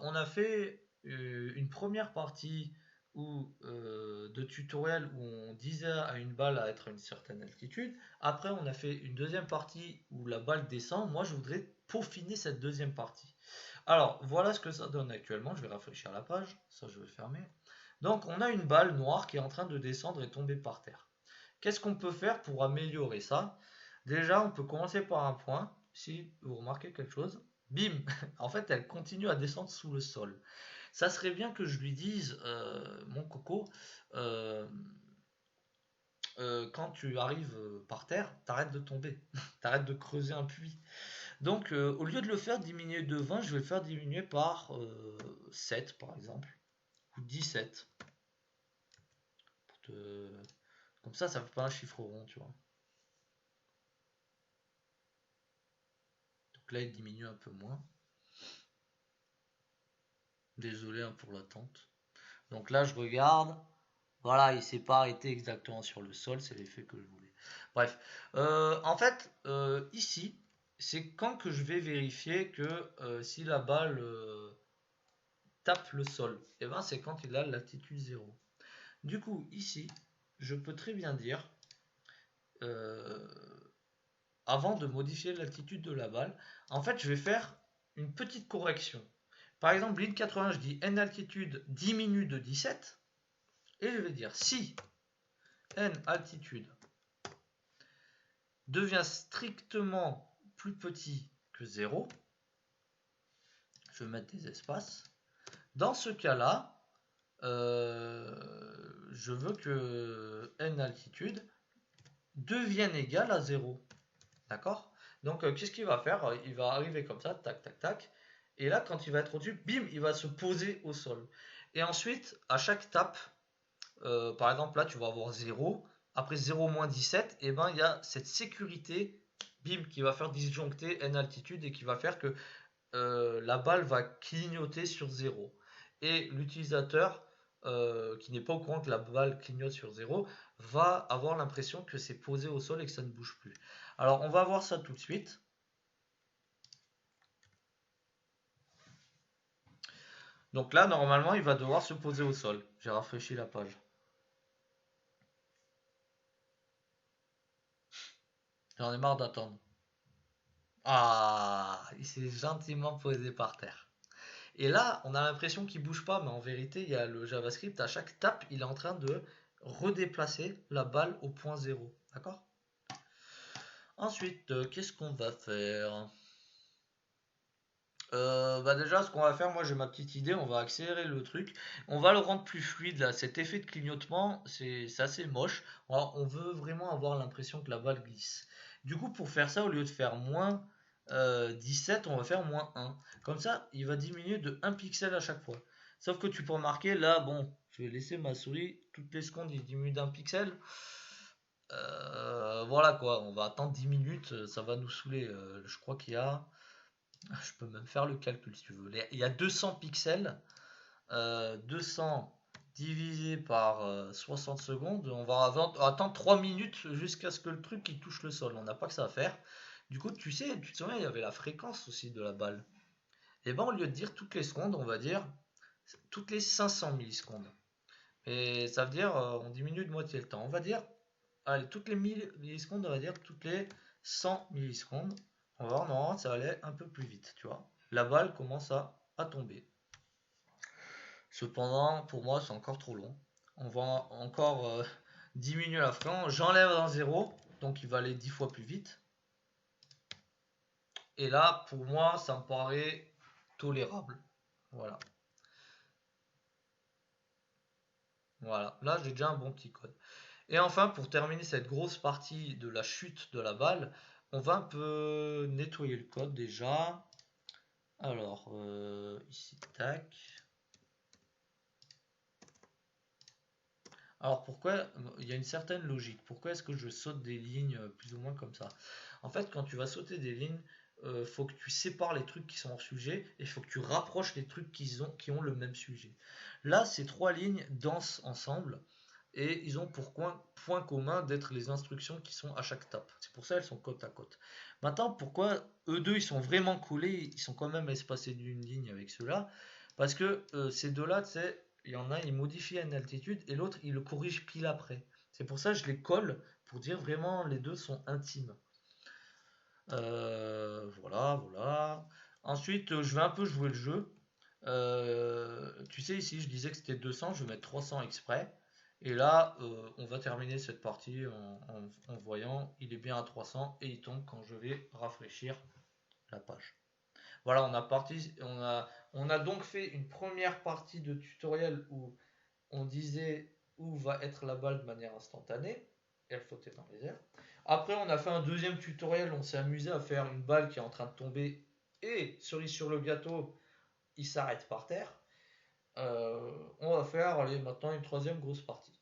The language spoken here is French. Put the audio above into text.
on a fait une première partie de tutoriel où on disait à une balle à être à une certaine altitude. Après, on a fait une deuxième partie où la balle descend. Moi, je voudrais peaufiner cette deuxième partie. Alors, voilà ce que ça donne actuellement. Je vais rafraîchir la page. Ça, je vais fermer. Donc, on a une balle noire qui est en train de descendre et tomber par terre. Qu'est-ce qu'on peut faire pour améliorer ça? Déjà, on peut commencer par un point. Si vous remarquez quelque chose, bim, en fait, elle continue à descendre sous le sol. Ça serait bien que je lui dise, mon coco, euh, quand tu arrives par terre, t'arrêtes de tomber, t'arrêtes de creuser un puits. Donc, au lieu de le faire diminuer de 20, je vais le faire diminuer par 7, par exemple, ou 17. Pour te... Comme ça fait pas un chiffre rond, tu vois. Donc là, il diminue un peu moins. Désolé hein, pour l'attente. Donc là, je regarde. Voilà, il s'est pas arrêté exactement sur le sol, c'est l'effet que je voulais. Bref, en fait, ici, c'est quand que je vais vérifier que si la balle tape le sol. Et ben, c'est quand il a l'altitude 0. Du coup, ici, je peux très bien dire, euh, avant de modifier l'altitude de la balle, en fait, je vais faire une petite correction. Par exemple, ligne 80, je dis n altitude diminue de 17. Et je vais dire si n altitude devient strictement plus petit que 0, je vais mettre des espaces. Dans ce cas-là, je veux que n altitude devienne égal à 0. D'accord? Donc, qu'est-ce qu'il va faire? Il va arriver comme ça, tac, tac, tac. Et là, quand il va être au-dessus, bim, il va se poser au sol. Et ensuite, à chaque tape, par exemple, là, tu vas avoir 0. Après 0 moins 17, et ben, il y a cette sécurité, bim, qui va faire disjoncter n altitude et qui va faire que la balle va clignoter sur 0. Et l'utilisateur, qui n'est pas au courant que la balle clignote sur 0, va avoir l'impression que c'est posé au sol et que ça ne bouge plus. Alors, on va voir ça tout de suite. Donc là, normalement, il va devoir se poser au sol. J'ai rafraîchi la page. J'en ai marre d'attendre. Ah, il s'est gentiment posé par terre. Et là, on a l'impression qu'il bouge pas, mais en vérité, il y a le JavaScript, à chaque tape, il est en train de redéplacer la balle au point 0. D'accord? Ensuite, qu'est-ce qu'on va faire? Bah déjà, ce qu'on va faire, moi j'ai ma petite idée, on va accélérer le truc, on va le rendre plus fluide là. Cet effet de clignotement, c'est assez moche. Alors, on veut vraiment avoir l'impression que la balle glisse. Du coup, pour faire ça, au lieu de faire moins 17, on va faire moins 1. Comme ça, il va diminuer de 1 pixel à chaque fois. Sauf que tu peux remarquer, là, bon, je vais laisser ma souris, toutes les secondes, il diminue d'un pixel. Voilà quoi, on va attendre 10 minutes, ça va nous saouler. Je crois qu'il y a. Je peux même faire le calcul si tu veux. Il y a 200 pixels. 200 divisé par 60 secondes. On va attendre 3 minutes jusqu'à ce que le truc il touche le sol. On n'a pas que ça à faire. Du coup, tu sais, tu te souviens, il y avait la fréquence aussi de la balle. Et ben, au lieu de dire toutes les secondes, on va dire toutes les 500 millisecondes. Et ça veut dire, on diminue de moitié le temps. On va dire, allez, toutes les 1000 millisecondes, on va dire toutes les 100 millisecondes. On va voir, non, ça allait un peu plus vite, tu vois. La balle commence à tomber. Cependant, pour moi, c'est encore trop long. On va encore diminuer la fréquence. J'enlève un 0, donc il va aller 10 fois plus vite. Et là, pour moi, ça me paraît tolérable. Voilà. Voilà. Là, j'ai déjà un bon petit code. Et enfin, pour terminer cette grosse partie de la chute de la balle, on va un peu nettoyer le code déjà. Alors, ici, tac. Alors pourquoi il y a une certaine logique? Pourquoi est-ce que je saute des lignes plus ou moins comme ça? En fait, quand tu vas sauter des lignes, faut que tu sépares les trucs qui sont hors sujet et il faut que tu rapproches les trucs qui ont le même sujet. Là, ces trois lignes dansent ensemble et ils ont pour point commun d'être les instructions qui sont à chaque tape. C'est pour ça qu'elles sont côte à côte. Maintenant, pourquoi eux deux ils sont vraiment collés, ils sont quand même espacés d'une ligne avec ceux-là? Parce que ces deux-là, tu sais, il y en a, il modifie à une altitude et l'autre, il le corrige pile après. C'est pour ça que je les colle pour dire vraiment les deux sont intimes. Voilà, voilà. Ensuite, je vais un peu jouer le jeu. Tu sais, ici, je disais que c'était 200, je vais mettre 300 exprès. Et là, on va terminer cette partie en voyant, il est bien à 300 et il tombe quand je vais rafraîchir la page. Voilà, on a donc fait une première partie de tutoriel où on disait où va être la balle de manière instantanée. Elle flottait dans les airs. Après, on a fait un deuxième tutoriel, on s'est amusé à faire une balle qui est en train de tomber et cerise sur le gâteau, il s'arrête par terre. On va faire allez, maintenant une troisième grosse partie.